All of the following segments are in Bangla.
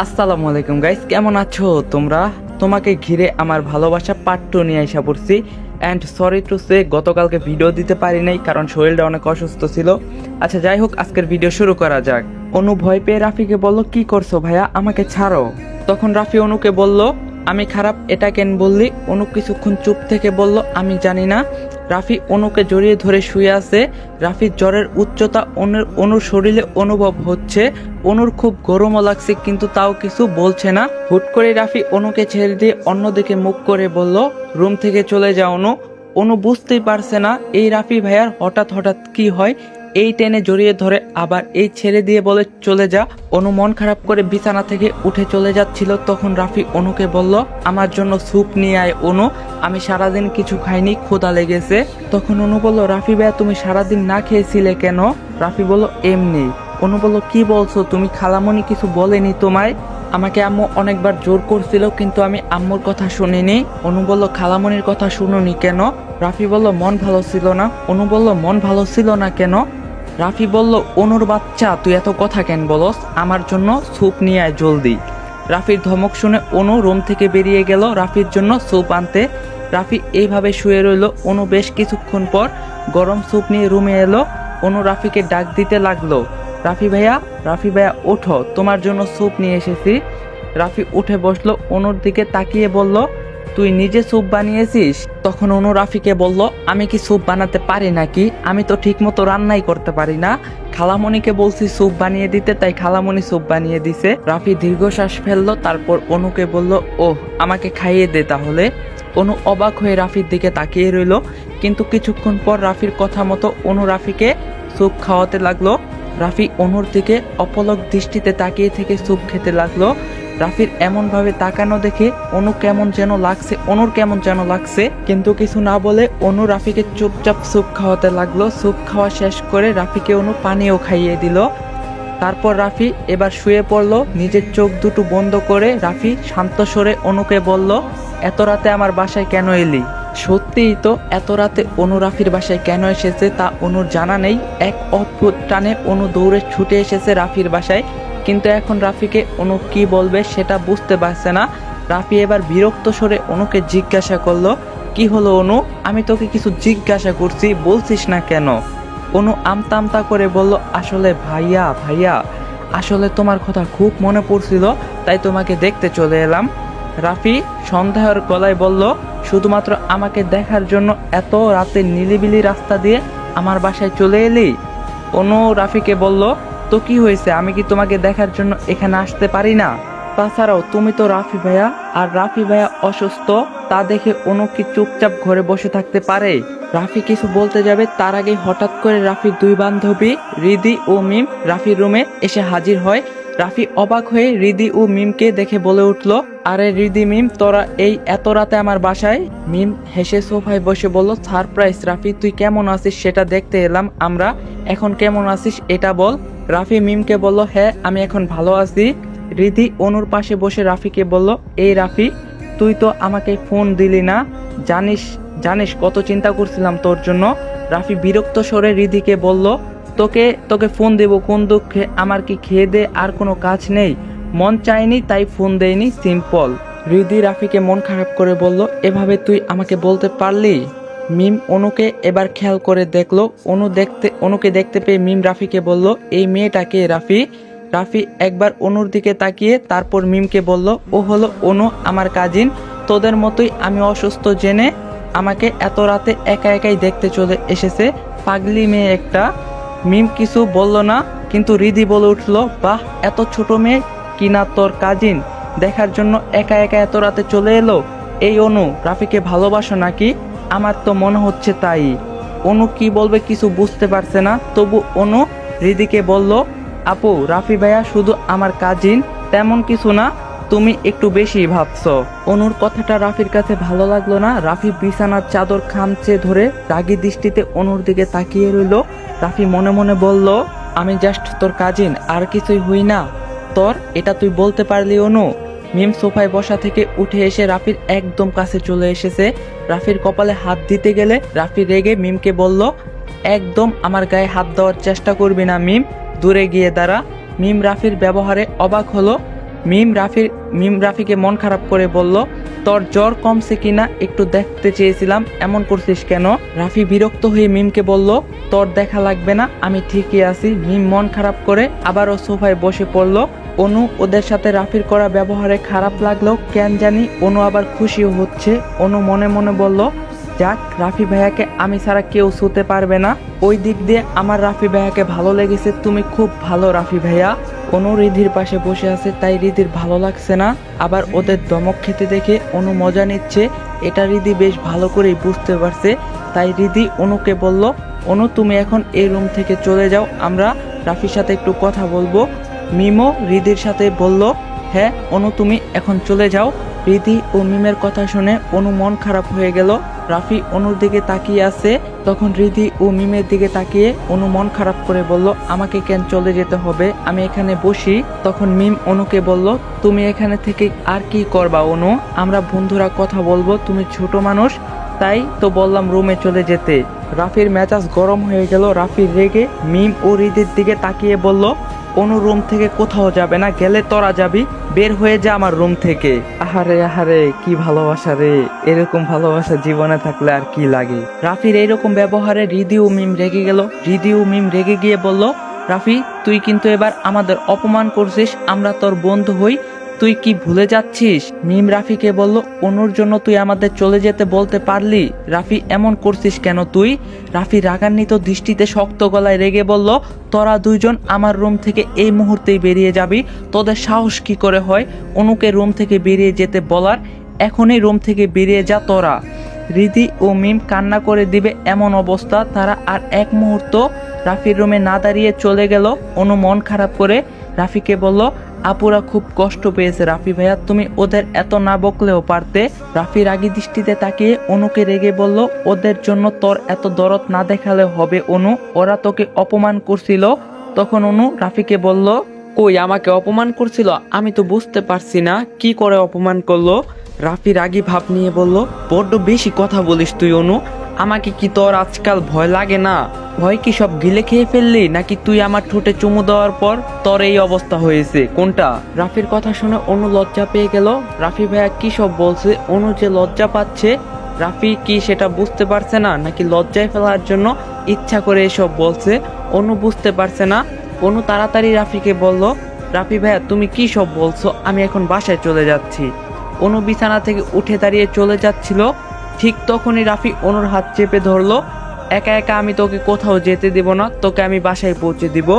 আসসালামু আলাইকুম গাইস, কেমন আছো তোমরা? তোমাকে ঘিরে আমার ভালোবাসা পার্ট 2 নিয়ে আইসা পড়ছি। অ্যান্ড সরি টু সে, গতকালকে ভিডিও দিতে পারি নাই কারণ শরীরটা অনেক অসুস্থ ছিল। আচ্ছা যাই হোক, আজকের ভিডিও শুরু করা যাক। অনু ভয় পেয়ে রাফিকে বলল, কি করছো ভাইয়া, আমাকে ছাড়ো। তখন রাফি অনুকে বলল, আমি খারাপ এটা কেন বললি? অনু কিছুক্ষণ চুপ থেকে বলল, আমি জানি না। রাফি অনুকে জড়িয়ে ধরে শুয়ে আছে। রাফির জ্বরের উচ্চতা অনুর শরীরে অনুভব হচ্ছে। অনুর খুব গরমও লাগছে, কিন্তু তাও কিছু বলছে না। হুট করে রাফি অনুকে ছেড়ে দিয়ে অন্যদিকে মুখ করে বলল, রুম থেকে চলে যাও অনু। অনু বুঝতেই পারছে না এই রাফি ভাইয়ার হঠাৎ হঠাৎ কি হয়। এই টেনে জড়িয়ে ধরে আবার এই ছেড়ে দিয়ে বলে চলে যা। অনু মন খারাপ করে বিছানা থেকে উঠে চলে যাচ্ছিল। তখন রাফি অনুকে বলল, আমার জন্য স্যুপ নিয়ে আয় অনু, আমি সারাদিন কিছু খাইনি, ক্ষুধা লেগেছে। তখন অনু বলল, রাফি ভাইয়া তুমি সারাদিন না খেয়েছিলে কেন? রাফি বলল, এমনি। অনু বলল, কি বলছো তুমি? খালামণি কিছু বলেনি তোমায়? আমাকে আম্মু অনেকবার জোর করছিল, কিন্তু আমি আম্মুর কথা শুনিনি। অনু বলল, খালামণির কথা শুনুনি কেন? রাফি বলল, মন ভালো ছিল না। অনু বলল, মন ভালো ছিল না কেন? রাফি বলল, অনুর বাচ্চা তুই এত কথা কেন বলস? আমার জন্য স্যুপ নিয়ে আয় জলদি। রাফির ধমক শুনে অনু রুম থেকে বেরিয়ে গেল রাফির জন্য স্যুপ আনতে। রাফি এইভাবে শুয়ে রইল। অনু বেশ কিছুক্ষণ পর গরম স্যুপ নিয়ে রুমে এলো। অনু রাফিকে ডাক দিতে লাগলো, রাফি ভাইয়া, রাফি ভাইয়া ওঠো, তোমার জন্য স্যুপ নিয়ে এসেছি। রাফি উঠে বসলো। অনুর দিকে তাকিয়ে বলল, তুই নিজে স্যুপ বানিয়েছিস? তখন অনু রাফিকে বলল, আমি কি স্যুপ বানাতে পারি নাকি? আমি তো ঠিক মতো রান্নাই করতে পারি না। খালামণিকে বলছি স্যুপ বানিয়ে দিতে, তাই খালামণি স্যুপ বানিয়ে দিছে। রাফি দীর্ঘশ্বাস ফেললো, তারপর অনুকে বলল, ওহ আমাকে খাইয়ে দে তাহলে। অনু অবাক হয়ে রাফির দিকে তাকিয়ে রইল। কিন্তু কিছুক্ষণ পর রাফির কথা মতো অনু রাফিকে স্যুপ খাওয়াতে লাগলো। রাফি অনুর দিকে অপলক দৃষ্টিতে তাকিয়ে থেকে স্যুপ খেতে লাগলো। রাফির এমন ভাবে তাকানো দেখে অনুর কেমন যেন লাগছে, কিন্তু কিছু না বলে অনু রাফিকে চুপচাপ স্যুপ খাওয়াতে লাগলো। স্যুপ খাওয়া শেষ করে রাফিকে অনু পানিও খাইয়ে দিল। তারপর রাফি এবার শুয়ে পড়ল। নিজের চোখ দুটো বন্ধ করে রাফি শান্ত স্বরে অনুকে বলল, এত রাতে আমার বাসায় কেন এলি? সত্যিই তো, এত রাতে অনু রাফির বাসায় কেন এসেছে তা অনুর জানা নেই। এক অদ্ভুত টানে অনু দৌড়ে ছুটে এসেছে রাফির বাসায়। কিন্তু এখন রাফিকে অনু কি বলবে সেটা বুঝতে পারছে না। রাফি এবার বিরক্ত স্বরে অনুকে জিজ্ঞাসা করলো, কি হলো অনু? আমি তোকে কিছু জিজ্ঞাসা করছি, বলছিস না কেন? অনু আমতা আমতা করে বলল, আসলে ভাইয়া আসলে তোমার কথা খুব মনে পড়ছিল, তাই তোমাকে দেখতে চলে এলাম। রাফি সন্দেহের গলায় বলল, শুধুমাত্র আমাকে দেখার জন্য এত রাতে নিলিবিলি রাস্তা দিয়ে আমার বাসায় চলে এলি? অনু রাফিকে বলল, তো কি হয়েছে, আমি কি তোমাকে দেখার জন্য এখানে আসতে পারি না? তাছাড়াও তুমি তো রাফি ভাইয়া, আর রাফি ভাইয়া অসুস্থ, তা দেখে অনু কি চুপচাপ ঘরে বসে থাকতে পারে? রাফি কিছু বলতে যাবে, তার আগে হঠাৎ করে রাফির দুই বান্ধবী রিদি ও মিম রাফির রুমে এসে হাজির হয়। রাফি অবাক হয়ে রিদি ও মিমকে দেখে বলে উঠল, আরে রিদি, মিম, তোরা এই এত রাতে আমার বাসায়? মিম হেসে সোফায় বসে বলল, সারপ্রাইজ রাফি, তুই কেমন আছিস সেটা দেখতে এলাম আমরা। এখন কেমন আছিস এটা বল। রাফি মিমকে বলল, হ্যাঁ আমি এখন ভালো আছি। রিদি অনুর পাশে বসে রাফিকে বলল, এই রাফি, তুই তো আমাকে ফোন দিলি না, জানিস কত চিন্তা করছিলাম তোর জন্য। রাফি বিরক্ত স্বরে রিদিকে বলল, তোকে ফোন দেব কোন দুঃখে? আমার কি খেয়ে দে আর কোনো কাজ নেই? মন চায়নি তাই ফোন দেয়নি, সিম্পল। রিদি রাফিকে মন খারাপ করে বলল, এভাবে তুই আমাকে বলতে পারলি? মিম অনুকে এবার খেয়াল করে দেখলো। অনুকে দেখতে পেয়ে মিম রাফিকে বলল, এই মেয়েটাকে রাফি? রাফি একবার অনুর দিকে তাকিয়ে তারপর মিমকে বলল, ও হলো অনু, আমার কাজিন। তোদের মতোই আমি অসুস্থ জেনে আমাকে এত রাতে একা একাই দেখতে চলে এসেছে, পাগলি মেয়ে একটা। মিম কিছু বলল না, কিন্তু রিদি বলে উঠল, বাহ, এত ছোট মেয়ে কিনা তোর কাজিন, দেখার জন্য একা একা এত রাতে চলে এলো। এই অনু, রাফিকে ভালোবাসো নাকি? আমার তো মনে হচ্ছে তাই। অনু কি বলবে কিছু বুঝতে পারছে না, তবু অনু রিদিকে বলল, আপু, রাফি ভাইয়া শুধু আমার কাজিন, তেমন কিছু না, তুমি একটু বেশি ভাবছো। অনুর কথাটা রাফির কাছে ভালো লাগলো না। রাফি বিছানার চাদর খামচে ধরে রাগী দৃষ্টিতে অনুর দিকে তাকিয়ে রইল। রাফি মনে মনে বলল, আমি জাস্ট তোর কাজিন, আর কিছুই হই না তোর, এটা তুই বলতে পারলি অনু? মিম সোফায় বসা থেকে উঠে এসে রাফির একদম কাছে চলে এসেছে। রাফির কপালে হাত দিতে গেলে রাফি রেগে মিমকে বলল, একদম আমার গায়ে হাত দেওয়ার চেষ্টা করবি না মিম, দূরে গিয়ে দাঁড়া। মিম রাফির ব্যবহারে অবাক হলো। মিম রাফিকে মন খারাপ করে বলল, তোর জ্বর কমছে কিনা একটু দেখতে চেয়েছিলাম, এমন করছিস কেন? রাফি বিরক্ত হয়ে মিমকে বলল, তোর দেখা লাগবে না, আমি ঠিকই আছি। মিম মন খারাপ করে আবারও সোফায় বসে পড়ল। অনু ওদের সাথে রাফির করা ব্যবহারে খারাপ লাগলো কেন জানি, অনু আবার খুশিও হচ্ছে। অনু মনে মনে বলল, যাক, রাফি ভাইয়াকে আমি ছাড়া কেউ ছুতে পারবে না। ওই দিক দিয়ে আমার রাফি ভাইয়াকে ভালো লেগেছে, তুমি খুব ভালো রাফি ভাইয়া। অনু রিধির পাশে বসে আছে, তাই রিধির ভালো লাগছে না। আবার ওদের ধমক খেতে দেখে অনু মজা নিচ্ছে, এটা রিধি বেশ ভালো করেই বুঝতে পারছে। তাই রিধি অনুকে বলল, অনু তুমি এখন এই রুম থেকে চলে যাও, আমরা রাফির সাথে একটু কথা বলবো। মিমও রিধির সাথে বলল, হ্যাঁ অনু তুমি এখন চলে যাও। রিধি ও মিমের কথা শুনে অনু মন খারাপ হয়ে গেল। রাফি অনুর দিকে তাকিয়ে আছে, তখন রিধি ও মিমের দিকে তাকিয়ে অনু মন খারাপ করে বলল, আমাকে কেন চলে যেতে হবে, আমি এখানে বসি। তখন মিম অনুকে বলল, তুমি এখানে থেকে আর কি করবা অনু, আমরা বন্ধুরা কথা বলবো, তুমি ছোট মানুষ, তাই তো বললাম রুমে চলে যেতে। রাফির মেজাজ গরম হয়ে গেল। রাফি রেগে মিম ও রিধির দিকে তাকিয়ে বলল, অনু রুম থেকে কোথাও যাবে না, গেলে তোরা যাবি, বের হয়ে যা আমার রুম থেকে। আহারে আহারে, কি ভালোবাসা রে, এরকম ভালোবাসা জীবনে থাকলে আর কি লাগে। রাফির এইরকম ব্যবহারে রিধি ও মিম রেগে গেল। রিধি ও মিম রেগে গিয়ে বলল, রাফি তুই কিন্তু এবার আমাদের অপমান করছিস, আমরা তোর বন্ধু হই, তুই কি ভুলে যাচ্ছিস? মিম রাফিকে বলল, অনুর জন্য তুই আমাদের চলে যেতে বলতে পারলি, রাফি এমন করছিস কেন তুই? রাফি রাগান্বিত দৃষ্টিতে শক্ত গলায় রেগে বলল, তোরা দুইজন আমার রুম থেকে এই মুহূর্তেই বেরিয়ে যাবি, তোদের সাহস কি করে হয় অনুকে রুম থেকে বেরিয়ে যেতে বলার? এখনই রুম থেকে বেরিয়ে যা তোরা। রিধি ও মিম কান্না করে দিবে এমন অবস্থা, তারা আর এক মুহূর্ত রাফির রুমে না দাঁড়িয়ে চলে গেল। অনু মন খারাপ করে রাফিকে বলল, আপুরা খুব কষ্ট পেয়েছে, রাফি ভাইয়া তুমি ওদের এত না বকলেও পারতে। রাফি রাগী দৃষ্টিতে তাকিয়ে অনুকে রেগে বলল, ওদের জন্য তোর এত দরদ না দেখালে হবে অনু, ওরা তোকে অপমান করছিল। তখন অনু রাফিকে বলল, কই আমাকে অপমান করছিল? আমি তো বুঝতে পারছি না কি করে অপমান করলো। রাফি রাগী ভাব নিয়ে বলল, বড্ড বেশি কথা বলিস তুই অনু, আমাকে কি তোর আজকাল ভয় লাগে না? ভয় কি সব গিলে খেয়ে ফেললি, নাকি তুই আমার ঠোঁটে চুমু দেওয়ার পর তোর এই অবস্থা হয়েছে, কোনটা? রাফির কথা শুনে অনু লজ্জা পেয়ে গেল। রাফি ভাইয়া কি সব বলছে, অনু যে লজ্জা পাচ্ছে, রাফি কি সেটা বুঝতে পারছে না, নাকি লজ্জায় ফেলার জন্য ইচ্ছা করে এসব বলছে, অনু বুঝতে পারছে না। অনু তাড়াতাড়ি রাফিকে বলল, রাফি ভাইয়া তুমি কি সব বলছো, আমি এখন বাসায় চলে যাচ্ছি। অনু বিছানা থেকে উঠে দাঁড়িয়ে চলে যাচ্ছিল, ঠিক তখনই রাফি অনুর হাত চেপে ধরলো। একা একা আমি তোকে কোথাও যেতে দিব না, তোকে আমি বাসায় পৌঁছে দিব।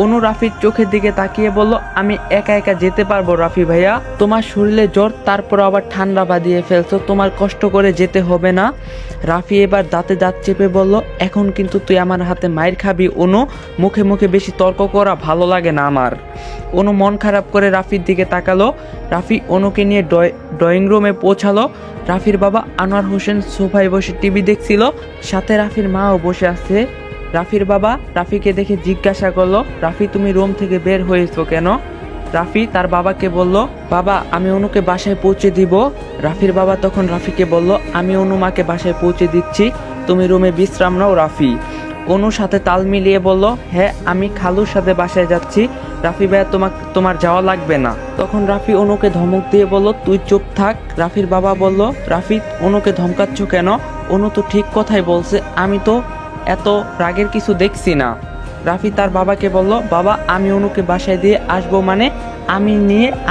অনু রাফির চোখের দিকে তাকিয়ে বলল, আমি একা একা যেতে পারবো রাফি ভাইয়া, তোমার শরীরে জ্বর, তারপর আবার ঠান্ডা বাঁধিয়ে ফেলছো, তোমার কষ্ট করে যেতে হবে না। রাফি এবার দাঁতে দাঁত চেপে বলল, এখন কিন্তু তুই আমার হাতে মাইর খাবি অনু, মুখে মুখে বেশি তর্ক করা ভালো লাগে না আমার। অনু মন খারাপ করে রাফির দিকে তাকালো। রাফি অনুকে নিয়ে ড্রয়িং রুমে পৌঁছালো। রাফির বাবা আনোয়ার হোসেন সোফায় বসে টিভি দেখছিল, সাথে রাফির মাও বসে আছে। রাফির বাবা রাফিকে দেখে জিজ্ঞাসা করলো, রাফি তুমি রুম থেকে বের হয়েছো কেন? রাফি তার বাবাকে বলল, বাবা আমি অনুকে বাসায় পৌঁছে দিব। রাফির বাবা তখন রাফিকে বলল, আমি অনু মাকে বাসায় পৌঁছে দিচ্ছি, তুমি রুমে বিশ্রাম নাও। রাফি অনুর সাথে তাল মিলিয়ে বলল, হ্যাঁ আমি খালুর সাথে বাসায় যাচ্ছি, রাফি ভাইয়া তোমার যাওয়া লাগবে না। তখন রাফি অনুকে ধমক দিয়ে বলল, তুই চুপ থাক। রাফির বাবা বলল, রাফি অনুকে ধমকাচ্ছ কেন? অনু তো ঠিক কথাই বলছে, আমি তো এত রাগের কিছু দেখছি না। রাফি তার বাবাকে বলল, বাবা আমি অনুকে বাসায় দিয়ে আসবো, মানে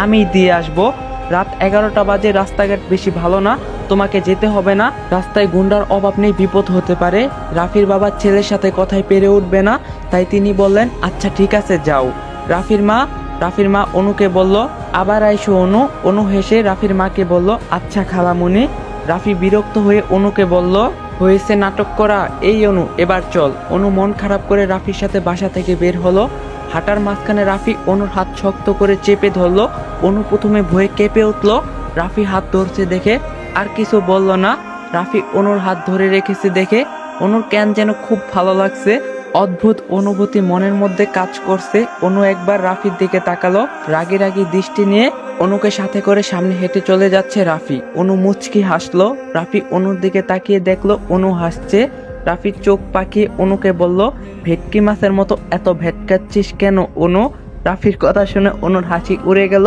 আমি দিয়ে আসবো। রাত 11টা বাজে, রাস্তাঘাট বেশি ভালো না, তোমাকে যেতে হবে না, রাস্তায় গুন্ডার অভাব নেই, বিপদ হতে পারে। রাফির বাবা ছেলের সাথে কথায় পেরে উঠবে না, তাই তিনি বললেন, আচ্ছা ঠিক আছে যাও। রাফির মা অনুকে বলল, আবার আইসো অনু। অনু হেসে রাফির মাকে বলল, আচ্ছা খালামুনি। রাফি বিরক্ত হয়ে অনুকে বলল, হয়েছে নাটক করা, এই অনু এবার চল। অনু মন খারাপ করে রাফির সাথে বাসা থেকে বের হলো। হাঁটার মাঝখানে রাফি অনুর হাত শক্ত করে চেপে ধরলো। অনু প্রথমে ভয়ে কেঁপে উঠলো। রাফি হাত ধরছে দেখে আর কিছু বলল না। রাফি অনুর হাত ধরে রেখেছে দেখে অনুর কেন যেন খুব ভালো লাগছে। অদ্ভুত অনুভূতি মনের মধ্যে কাজ করছে। অনু একবার রাফির দিকে তাকালো, রাগী রাগী দৃষ্টি নিয়ে অনুকে সাথে করে সামনে হেঁটে চলে যাচ্ছে রাফি। অনু মুচকি হাসলো। রাফি অনুর দিকে তাকিয়ে দেখলো অনু হাসছে। রাফি চোখ পাকিয়ে অনুকে বলল, ভেটকি মাছের মতো এত ভেটকাচ্ছিস কেন অনু? রাফির কথা শুনে অনুর হাসি উড়ে গেল।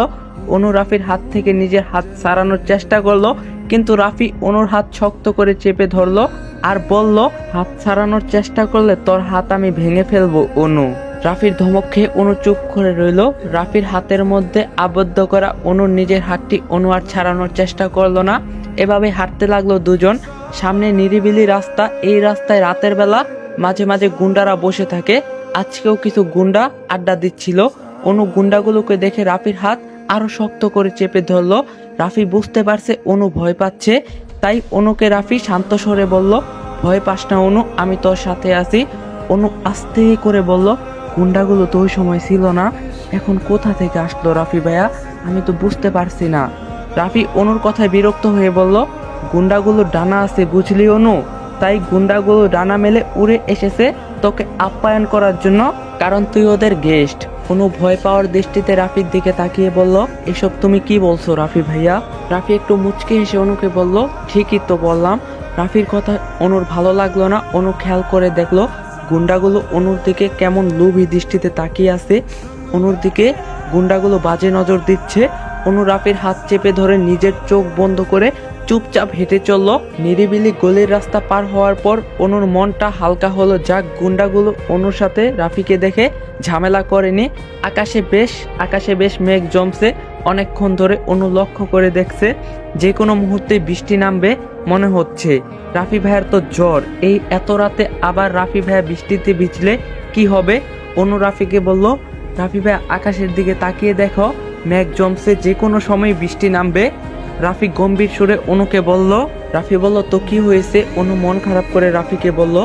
অনু রাফির হাত থেকে নিজের হাত ছাড়ানোর চেষ্টা করলো, কিন্তু রাফি অনুর হাত শক্ত করে চেপে ধরলো আর বলল, হাত ছাড়ানোর চেষ্টা করলে তোর হাত আমি ভেঙে ফেলবো অনু। রাফির ধমক খেয়ে অনু চুপ করে রইল। রাফির হাতের মধ্যে আবদ্ধ করা অনুর নিজের হাতটি অনু আর ছাড়ানোর চেষ্টা করলো না। এভাবে হাঁটতে লাগলো দুজন। সামনে নিরিবিলি রাস্তা, এই রাস্তায় রাতের বেলা মাঝে মাঝে গুন্ডারা বসে থাকে। আজকেও কিছু গুন্ডা আড্ডা দিচ্ছিল। অনু গুন্ডাগুলোকে দেখে রাফির হাত আরো শক্ত করে চেপে ধরলো। রাফি বুঝতে পারছে অনু ভয় পাচ্ছে, তাই অনুকে রাফি শান্ত স্বরে বলল, ভয় পাস না অনু, আমি তোর সাথে আছি। অনু আস্তে করে বলল, গুন্ডাগুলো তো ওই সময় ছিল না, এখন কোথা থেকে আসলো রাফি ভাইয়া, আমি তো বুঝতে পারছি না। রাফি অনুর কথায় বিরক্ত হয়ে বলল, গুন্ডাগুলো ডানা আছে বুঝলি অনু, তাই গুন্ডাগুলো ডানা মেলে উড়ে এসেছে তোকে আপ্যায়ন করার জন্য, কারণ তুই ওদের গেস্ট। অনু ভয় পাওয়ার দৃষ্টিতে রাফির দিকে তাকিয়ে বলল, এসব তুমি কি বলছো রাফি ভাইয়া? রাফি একটু মুচকি হেসে অনুকে বলল, ঠিকই তো বললাম। রাফির কথা অনুর ভালো লাগলো না। অনু খেয়াল করে দেখলো গুন্ডাগুলো অনুর দিকে কেমন লোভী দৃষ্টিতে তাকিয়ে আছে। অনুর দিকে গুন্ডাগুলো বাজে নজর দিচ্ছে। অনু রাফির হাত চেপে ধরে নিজের চোখ বন্ধ করে চুপচাপ হেঁটে চলল। নিরিবিলি গলির রাস্তা পার হওয়ার পর অনুর মনটা হালকা হলো। যাক, গুন্ডাগুলো অনুর সাথে রাফিকে দেখে ঝামেলা করেনি। আকাশে বেশ মেঘ জমছে। অনেকক্ষণ ধরে অনু লক্ষ্য করে দেখছে যে কোনো মুহূর্তে বৃষ্টি নামবে মনে হচ্ছে। রাফি ভাইয়ের তো জ্বর, এই এত রাতে আবার রাফি ভাইয়া বৃষ্টিতে ভিজলে কি হবে? অনু রাফিকে বলল, রাফি ভাইয়া আকাশের দিকে তাকিয়ে দেখো, মেঘ জমছে, যে কোনো সময় বৃষ্টি নামবে। রাফি গম্ভীর সুরে অনুকে বলল। রাফি বলল, তো কি হয়েছে? অনু মন খারাপ করে রাফিকে বলল,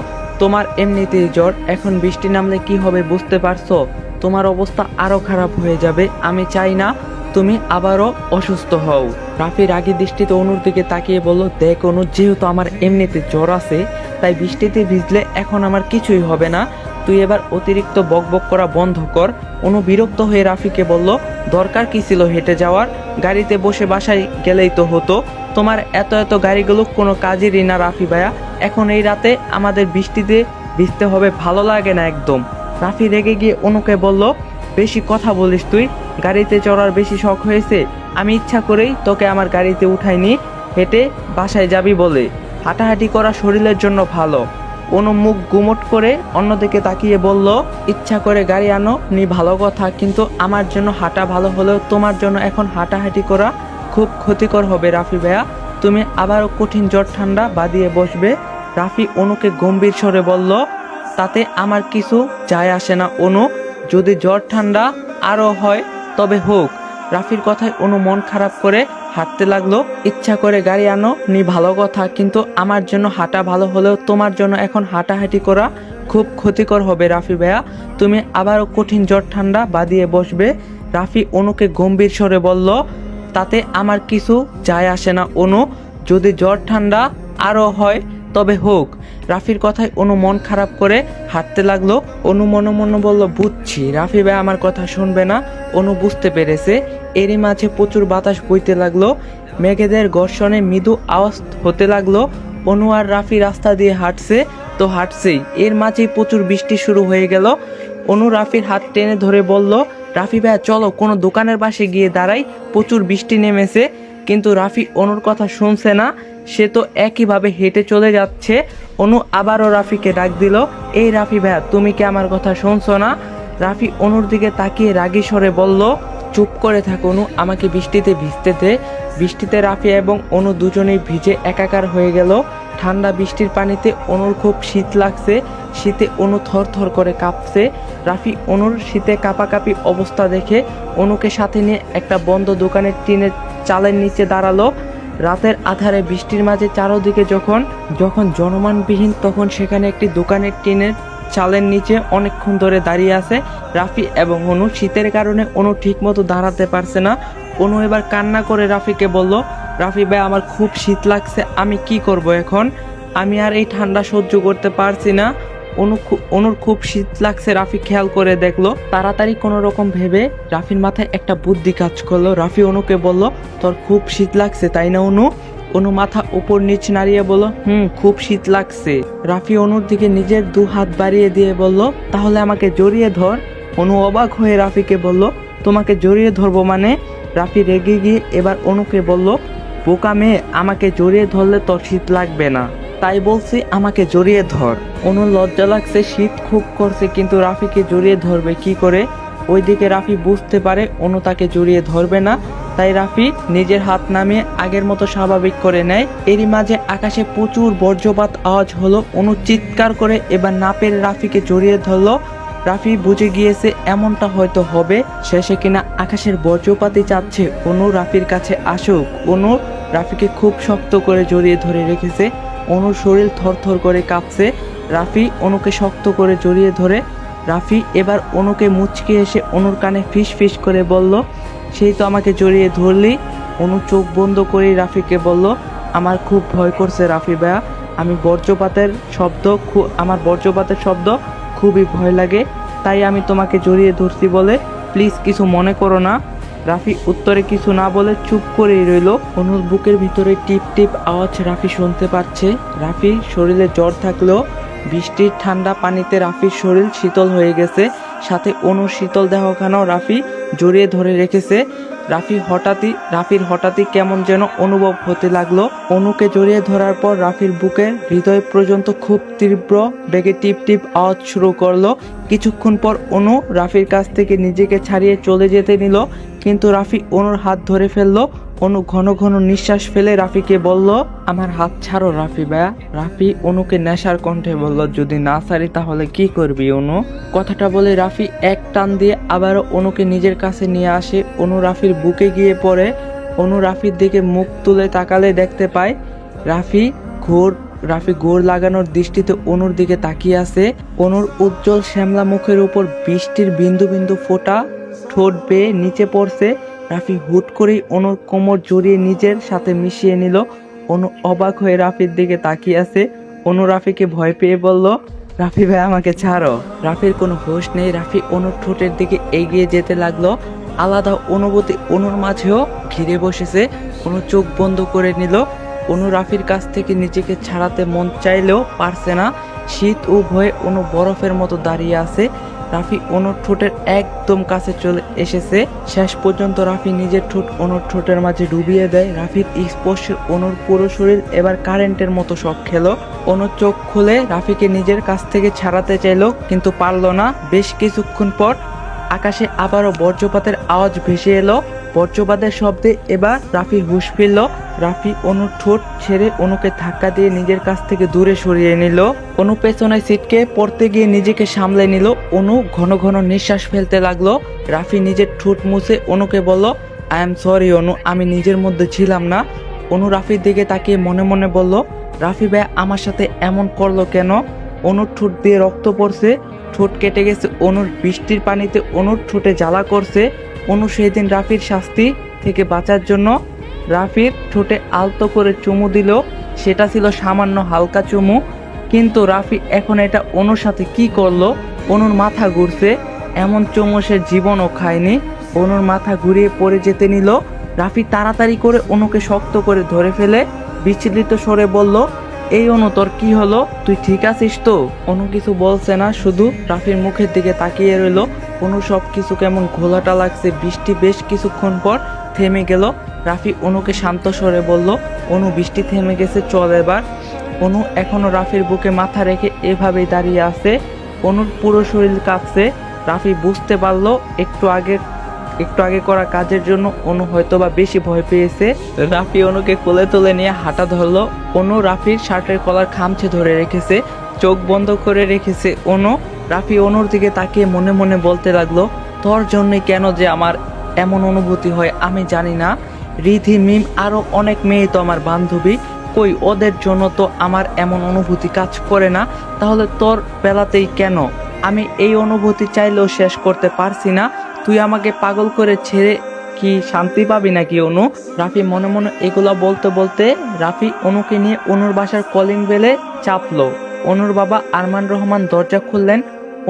তোমার এমনিতেই জ্বর, এখন বৃষ্টি নামলে কি হবে বুঝতে পারছো? তোমার অবস্থা আরো খারাপ হয়ে যাবে। আমি চাই না তুমি আবারও অসুস্থ হও। রাফি রাগী দৃষ্টিতে অনুর দিকে তাকিয়ে বলল, দেখ অনু, যেহেতু আমার এমনিতে জ্বর আছে, তাই বৃষ্টিতে ভিজলে এখন আমার কিছুই হবে না। তুই এবার অতিরিক্ত বকবক করা বন্ধ কর। অনু বিরক্ত হয়ে রাফিকে বলল, দরকার কি ছিল হেঁটে যাওয়ার? গাড়িতে বসে বাসায় গেলেই তো হতো। তোমার এত গাড়িগুলো কোনো কাজেরই না রাফি ভাইয়া। এখন এই রাতে আমাদের বৃষ্টিতে ভিজতে হবে, ভালো লাগে না একদম। রাফি রেগে গিয়ে অনুকে বলল, বেশি কথা বলিস তুই, গাড়িতে চড়ার বেশি শখ হয়েছে? আমি ইচ্ছা করেই তোকে আমার গাড়িতে উঠাইনি হেঁটে বাসায় যাবি বলে। হাঁটাহাঁটি করা শরীরের জন্য ভালো। অনু মুখ গুমট করে অন্যদিকে তাকিয়ে বলল, ইচ্ছা করে গাড়ি আনো নি ভালো কথা, কিন্তু আমার জন্য হাঁটা ভালো হলেও তোমার জন্য এখন হাঁটাহাঁটি করা খুব ক্ষতিকর হবে রাফি ভাইয়া। তুমি আবারও কঠিন জ্বর ঠান্ডা বাদিয়ে বসবে। রাফি অনুকে গম্ভীর স্বরে বলল, তাতে আমার কিছু যায় আসে না অনু, যদি জ্বর ঠান্ডা আরও হয় তবে হোক। রাফির কথায় অনু মন খারাপ করে হাঁটতে লাগলো। ইচ্ছা করে গাড়ি আনো নি ভালো কথা, কিন্তু আমার জন্য হাঁটা ভালো হলেও তোমার জন্য এখন হাঁটাহাঁটি করা খুব ক্ষতিকর হবে রাফি ভাইয়া। তুমি আবারও কঠিন জ্বর ঠান্ডা বাদিয়ে বসবে। রাফি অনুকে গম্ভীর স্বরে বলল, তাতে আমার কিছু যায় আসে না অনু, যদি জ্বর ঠান্ডা আরও হয় তবে হোক। রাফির কথায় অনু মন খারাপ করে হাঁটতে লাগলো। অনু মনে মনে বলল, বুঝছি রাফি ভাই আমার কথা শুনবে না। অনু বুঝতে পেরেছে। এরই মাঝে প্রচুর বাতাস বইতে লাগলো। মেঘেদের ঘর্ষণে মৃদু আওয়াজ হতে লাগলো। অনু আর রাফি রাস্তা দিয়ে হাঁটছে তো হাঁটছেই, এর মাঝেই প্রচুর বৃষ্টি শুরু হয়ে গেল। অনু রাফির হাত টেনে ধরে বলল, রাফি ভাইয়া চলো কোনো দোকানের পাশে গিয়ে দাঁড়াই, প্রচুর বৃষ্টি নেমেছে। কিন্তু রাফি অনুর কথা শুনছে না, সে তো একইভাবে হেঁটে চলে যাচ্ছে। অনু আবারও রাফিকে ডাক দিল, এই রাফি ভাইয়া, তুমি কি আমার কথা শুনছো না? রাফি অনুর দিকে তাকিয়ে রাগী স্বরে বলল, চুপ করে থাকো অনু, আমাকে বৃষ্টিতে ভিজতে দে। বৃষ্টিতে রাফি এবং অনু দুজনেই ভিজে একাকার হয়ে গেল। ঠান্ডা বৃষ্টির পানিতে অনুর খুব শীত লাগছে। শীতে অনু থরথর করে কাঁপছে। রাফি অনুর শীতে কাঁপাকাঁপি অবস্থা দেখে অনুকে সাথে নিয়ে একটা বন্ধ দোকানের টিনের চালের নিচে দাঁড়ালো। রাতের আধারে বৃষ্টির মাঝে চারদিকে যখন জনমানবিহীন, তখন সেখানে একটি দোকানের টিনের চালের নিচে অনেকক্ষণ ধরে দাঁড়িয়ে আছে রাফি এবং অনু। শীতের কারণে অনু ঠিক মতো দাঁড়াতে পারছে না। অনু এবার কান্না করে রাফিকে বলল, রাফি ভাই আমার খুব শীত লাগছে, আমি কি করব এখন? আমি আর এই ঠান্ডা সহ্য করতে পারছি না। অনুর খুব শীত লাগছে। রাফি খেয়াল করে দেখলো। তাড়াতাড়ি কোনো রকম ভেবে রাফির মাথায় একটা বুদ্ধি কাজ করলো। রাফি অনুকে বলল, তোর খুব শীত লাগছে তাই না অনু? অনু মাথা উপর নিচ নাড়িয়ে বলল, খুব শীত লাগছে। রাফি অনুর দিকে নিজের দু হাত বাড়িয়ে দিয়ে বলল, তাহলে আমাকে জড়িয়ে ধর। অনু অবাক হয়ে রাফিকে বলল, তোমাকে জড়িয়ে ধরবো মানে? রাফি রেগে গিয়ে এবার অনুকে বলল, বোকা মেয়ে, আমাকে জড়িয়ে ধরলে তোর শীত লাগবে না, তাই বলছি আমাকে জড়িয়ে ধর। অনুর লজ্জা লাগছে, শীত খুব করছে, কিন্তু রাফিকে জড়িয়ে ধরবে কি করে? ওইদিকে রাফি বুঝতে পারে অনু তাকে জড়িয়ে ধরবে না, তাই রাফি নিজের হাত নামিয়ে আগের মতো স্বাভাবিক করে নেয়। এরই মাঝে আকাশে প্রচুর বজ্রপাত আওয়াজ হলো। অনু চিৎকার করে এবার না পেরে রাফিকে জড়িয়ে ধরলো। রাফি বুঝে গিয়েছে এমনটা হয়তো হবে, শেষে কিনা আকাশের বজ্রপাতই চাচ্ছে অনু রাফির কাছে আসুক। অনু রাফিকে খুব শক্ত করে জড়িয়ে ধরে রেখেছে। অনুর শরীর থরথর করে কাঁপছে। রাফি অনুকে শক্ত করে জড়িয়ে ধরে। রাফি এবার অনুকে মুচকি এসে অনুর কানে ফিস ফিস করে বলল, সেই তো আমাকে জড়িয়ে ধরলি। অনু চোখ বন্ধ করে রাফিকে বলল, আমার খুব ভয় করছে রাফি ভাইয়া, আমার বজ্রপাতের শব্দ খুবই ভয় লাগে, তাই আমি তোমাকে জড়িয়ে ধরছি বলে, প্লিজ কিছু মনে করো না। রাফি উত্তরে কিছু না বলে চুপ করেই রইল। অনুর বুকের ভিতরে টিপ টিপ আওয়াজ রাফি শুনতে পাচ্ছে। রাফির শরীরে জ্বর থাকলেও বৃষ্টির ঠান্ডা পানিতে রাফির শরীর শীতল হয়ে গেছে, সাথে অনুর শীতল দেহখানাও রাফি জড়িয়ে ধরে রেখেছে। রাফির হঠাৎই কেমন যেন অনুভব হতে লাগলো। অনুকে জড়িয়ে ধরার পর রাফির বুকের হৃদয় পর্যন্ত খুব তীব্র বেগে টিপ টিপ আওয়াজ শুরু করলো। কিছুক্ষণ পর অনু রাফির কাছ থেকে নিজেকে ছাড়িয়ে চলে যেতে নিল, কিন্তু রাফি অনুর হাত ধরে ফেললো। অনু ঘন ঘন নিঃশ্বাস ফেলে রাফিকে বলল, আমার হাত ছাড়ো রাফি ভাইয়া। রাফি অনুকে নেশার কণ্ঠে বলল, যদি না ছাড়ি তাহলে কি করবি অনু? কথাটা বলে রাফি এক টান দিয়ে আবারও অনুকে নিজের কাছে নিয়ে আসে। অনু রাফির বুকে গিয়ে পড়ে। অনু রাফির দিকে মুখ তুলে তাকালে দেখতে পায় রাফি ঘোর লাগানোর দৃষ্টিতে অনুর দিকে তাকিয়ে আছে। অনুর উজ্জ্বল শ্যামলা মুখের উপর বৃষ্টির বিন্দু বিন্দু ফোঁটা ঠোঁট বেয়ে নিচে পড়ছে। রাফি হুট করেই অনুর কোমর জড়িয়ে নিজের সাথে মিশিয়ে নিল। অনু অবাক হয়ে রাফির দিকে তাকিয়ে আছে। অনু রাফিকে ভয় পেয়ে বলল, রাফি ভাই আমাকে ছাড়ো। রাফির কোনো হোশ নেই। রাফি অনুর ঠোঁটের দিকে এগিয়ে যেতে লাগলো। আলাদা অনুভূতি অনুর মাঝেও ঘিরে বসেছে। অনু চোখ বন্ধ করে নিল। অনু রাফির কাছ থেকে নিজেকে ছাড়াতে মন চাইলেও পারছে না। শীত ও ভয়ে অনু বরফের মতো দাঁড়িয়ে আছে। রাফি অনুর ঠোঁটের একদম কাছে চলে এসেছে। শেষ পর্যন্ত রাফি নিজের ঠোঁট অনুর ঠোঁটের মাঝে ডুবিয়ে দেয়। রাফির স্পর্শে অনুর পুরো শরীর এবার কারেন্টের মতো শক খেলো। অনুর চোখ খুলে রাফিকে নিজের কাছ থেকে ছাড়াতে চাইলো, কিন্তু পারলো না। বেশ কিছুক্ষণ পর আকাশে আবারও বজ্রপাতের আওয়াজ ভেসে এলো। বজ্রপাতের শব্দে এবার রাফির হুঁশ ফিরল। রাফি অনুর ঠোঁট ছেড়ে অনুকে ধাক্কা দিয়ে নিজের কাছ থেকে দূরে সরিয়ে নিল। অনু পেছনে সিটকে পড়তে গিয়ে নিজেকে সামলে নিল। অনু ঘন ঘন নিঃশ্বাস ফেলতে লাগলো। রাফি নিজের ঠোঁট মুছে অনুকে বলল, আই এম সরি অনু, আমি নিজের মধ্যে ছিলাম না। অনু রাফির দিকে তাকিয়ে মনে মনে বলল, রাফি ভাই আমার সাথে এমন করলো কেন? অনুর ঠোঁট দিয়ে রক্ত পড়ছে, ঠোঁট কেটে গেছে। অনুর বৃষ্টির পানিতে অনুর ঠোঁটে জ্বালা করছে। অনু সেই দিন রাফির শাস্তি থেকে বাঁচার জন্য রাফির ঠোঁটে আলতো করে চুমু দিল। সেটা ছিল সামান্য হালকা চুমু, কিন্তু রাফি এখন এটা অনুর সাথে কি করলো? অনুর মাথা ঘুরছে। এমন চুমু সে জীবনও খায়নি। অনুর মাথা ঘুরিয়ে পড়ে যেতে নিল। রাফি তাড়াতাড়ি করে অনুকে শক্ত করে ধরে ফেলে বিচলিত স্বরে বলল, এই অনু, তোর কি হলো? তুই ঠিক আছিস তো? অনু কিছু বলছে না, শুধু রাফির মুখের দিকে তাকিয়ে রইল। অনু সব কিছু কেমন ঘোলাটা লাগছে। বৃষ্টি বেশ কিছুক্ষণ পর থেমে গেল। রাফি অনুকে শান্ত স্বরে বলল, অনু, বৃষ্টি থেমে গেছে, চল এবার। অনু এখনো রাফির বুকে মাথা রেখে এভাবেই দাঁড়িয়ে আছে। অনুর পুরো শরীর কাঁপছে। রাফি বুঝতে পারলো একটু আগে করা কাজের জন্য অনু হয়তোবা বেশি ভয় পেয়েছে। রাফি অনুকে কোলে তুলে নিয়ে হাঁটা ধরলো। অনু রাফির শার্টের কলার খামচে ধরে রেখেছে, চোখ বন্ধ করে রেখেছে অনু। রাফি অনুর দিকে তাকিয়ে মনে মনে বলতে লাগলো, তোর জন্যই কেন যে আমার এমন অনুভূতি হয় আমি জানি না। রিধি, মিম আরো অনেক মেয়ে তো আমার বান্ধবী, কই ওদের জন্য তো আমার এমন অনুভূতি কাজ করে না, তাহলে তোর বেলাতেই কেন? আমি এই অনুভূতি চাইলেও শেষ করতে পারছি না। তুই আমাকে পাগল করে ছেড়ে কি শান্তি পাবি নাকি অনু? রাফি মনে মনে এগুলো বলতে বলতে রাফি অনুকে নিয়ে অনুর বাসার কলিং বেলে চাপলো। অনুর বাবা আরমান রহমান দরজা খুললেন।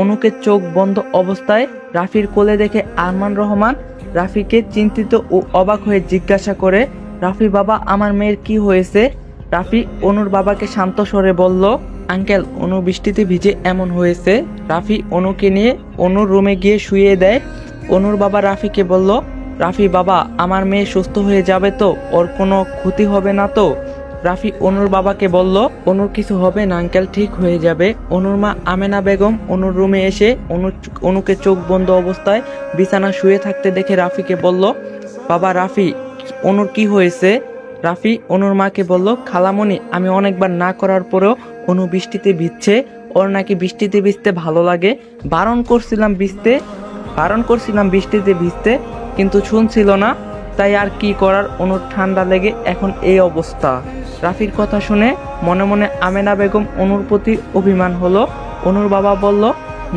অনুকে চোখ বন্ধ অবস্থায় রাফির কোলে দেখে আরমান রহমান রাফিকে চিন্তিত ও অবাক হয়ে জিজ্ঞাসা করে, রাফি বাবা, আমার মেয়ের কি হয়েছে? রাফি অনুর বাবাকে শান্ত স্বরে বলল, আঙ্কেল অনু বৃষ্টিতে ভিজে এমন হয়েছে। রাফি অনুকে নিয়ে অনুর রুমে গিয়ে শুয়ে দেয়। অনুর বাবা রাফিকে বলল, রাফি বাবা, আমার মেয়ে সুস্থ হয়ে যাবে তো? ওর কোনো ক্ষতি হবে না তো? রাফি অনুর বাবাকে বলল, অনুর কিছু হবে না আঙ্কেল, ঠিক হয়ে যাবে। অনুর মা আমেনা বেগম অনুর রুমে এসে অনুকে চোখ বন্ধ অবস্থায় বিছানা শুয়ে থাকতে দেখে রাফিকে বলল, বাবা রাফি, অনুর কি হয়েছে? রাফি অনুর মাকে বলল, খালামণি, আমি অনেকবার না করার পরেও অনু বৃষ্টিতে ভিজছে। ওর নাকি বৃষ্টিতে ভিজতে ভালো লাগে। বারণ করছিলাম বৃষ্টিতে ভিজতে, কিন্তু শুনছিল না। তাই আর কি করার, অনুর ঠান্ডা লেগে এখন এই অবস্থা। রাফির কথা শুনে মনে মনে আমেনা বেগম অনুর প্রতি অভিমান হলো। অনুর বাবা বলল,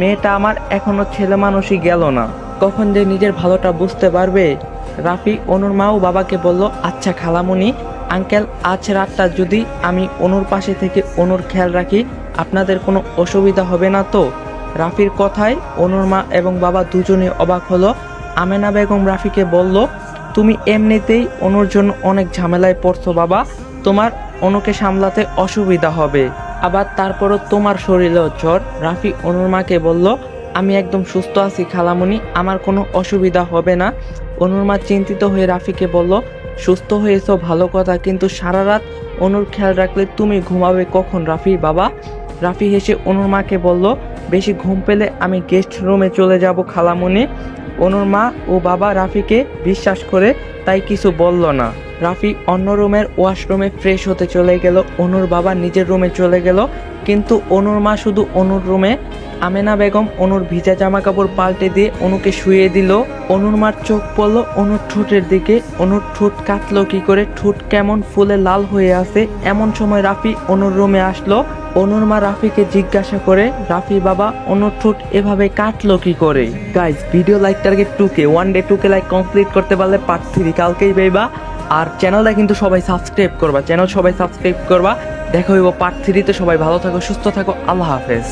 মেয়েটা আমার এখনো ছেলে মানুষই গেল না, কখন যে নিজের ভালোটা বুঝতে পারবে। রাফি অনুর মা ও বাবাকে বলল, আচ্ছা খালামণি, আঙ্কেল আজ রাতটা যদি আমি অনুর পাশে থেকে অনুর খেয়াল রাখি, আপনাদের কোনো অসুবিধা হবে না তো? রাফির কথায় অনুর মা এবং বাবা দুজনে অবাক হলো। আমেনা বেগম রাফিকে বলল, তুমি এমনিতেই অনুর জন্য অনেক ঝামেলায় পড়ছো বাবা, তোমার অনুকে সামলাতে অসুবিধা হবে, আবার তারপরও তোমার শরীরেও জ্বর। রাফি অনুর মাকে বলল, আমি একদম সুস্থ আছি খালামণি, আমার কোনো অসুবিধা হবে না। অনুর মা চিন্তিত হয়ে রাফিকে বলল, সুস্থ হয়েছো ভালো কথা, কিন্তু সারা রাত অনুর খেয়াল রাখলে তুমি ঘুমাবে কখন রাফি বাবা? রাফি হেসে অনুর মাকে বলল, বেশি ঘুম পেলে আমি গেস্ট রুমে চলে যাব খালামণি। অনুর মা ও বাবা রাফিকে বিশ্বাস করে তাই কিছু বলল না। রাফি অন্য রুমের ওয়াশরুমে ফ্রেশ হতে চলে গেল। অনুর বাবা নিজের রুমে চলে গেল, কিন্তু অনুর মা শুধু অনুর রুমে। আমেনা বেগম অনুর ভিজা জামা কাপড় পাল্টে দিয়ে অনুকে শুয়ে দিল। অনুর মার চোখ পড়ল অনুর ঠোঁটের দিকে। অনুর ঠোঁট কাটলো কি করে, ঠোঁট কেমন ফুলে লাল হয়ে আছে। এমন সময় রাফি অনুর রুমে আসলো। অনুর মা রাফিকে জিজ্ঞাসা করে, রাফি বাবা, অনুর ঠোঁট এভাবে কাটলো কি করে? Guys, video like target 2K, 1 day 2K like complete করতে পারলে পার্ট 3 কালকেই পাইবা। আর চ্যানেলটা কিন্তু সবাই সাবস্ক্রাইব করবা, দেখা হইব পার্ট 3-তে। সবাই ভালো থাকো, সুস্থ থাকো, আল্লাহ হাফেজ।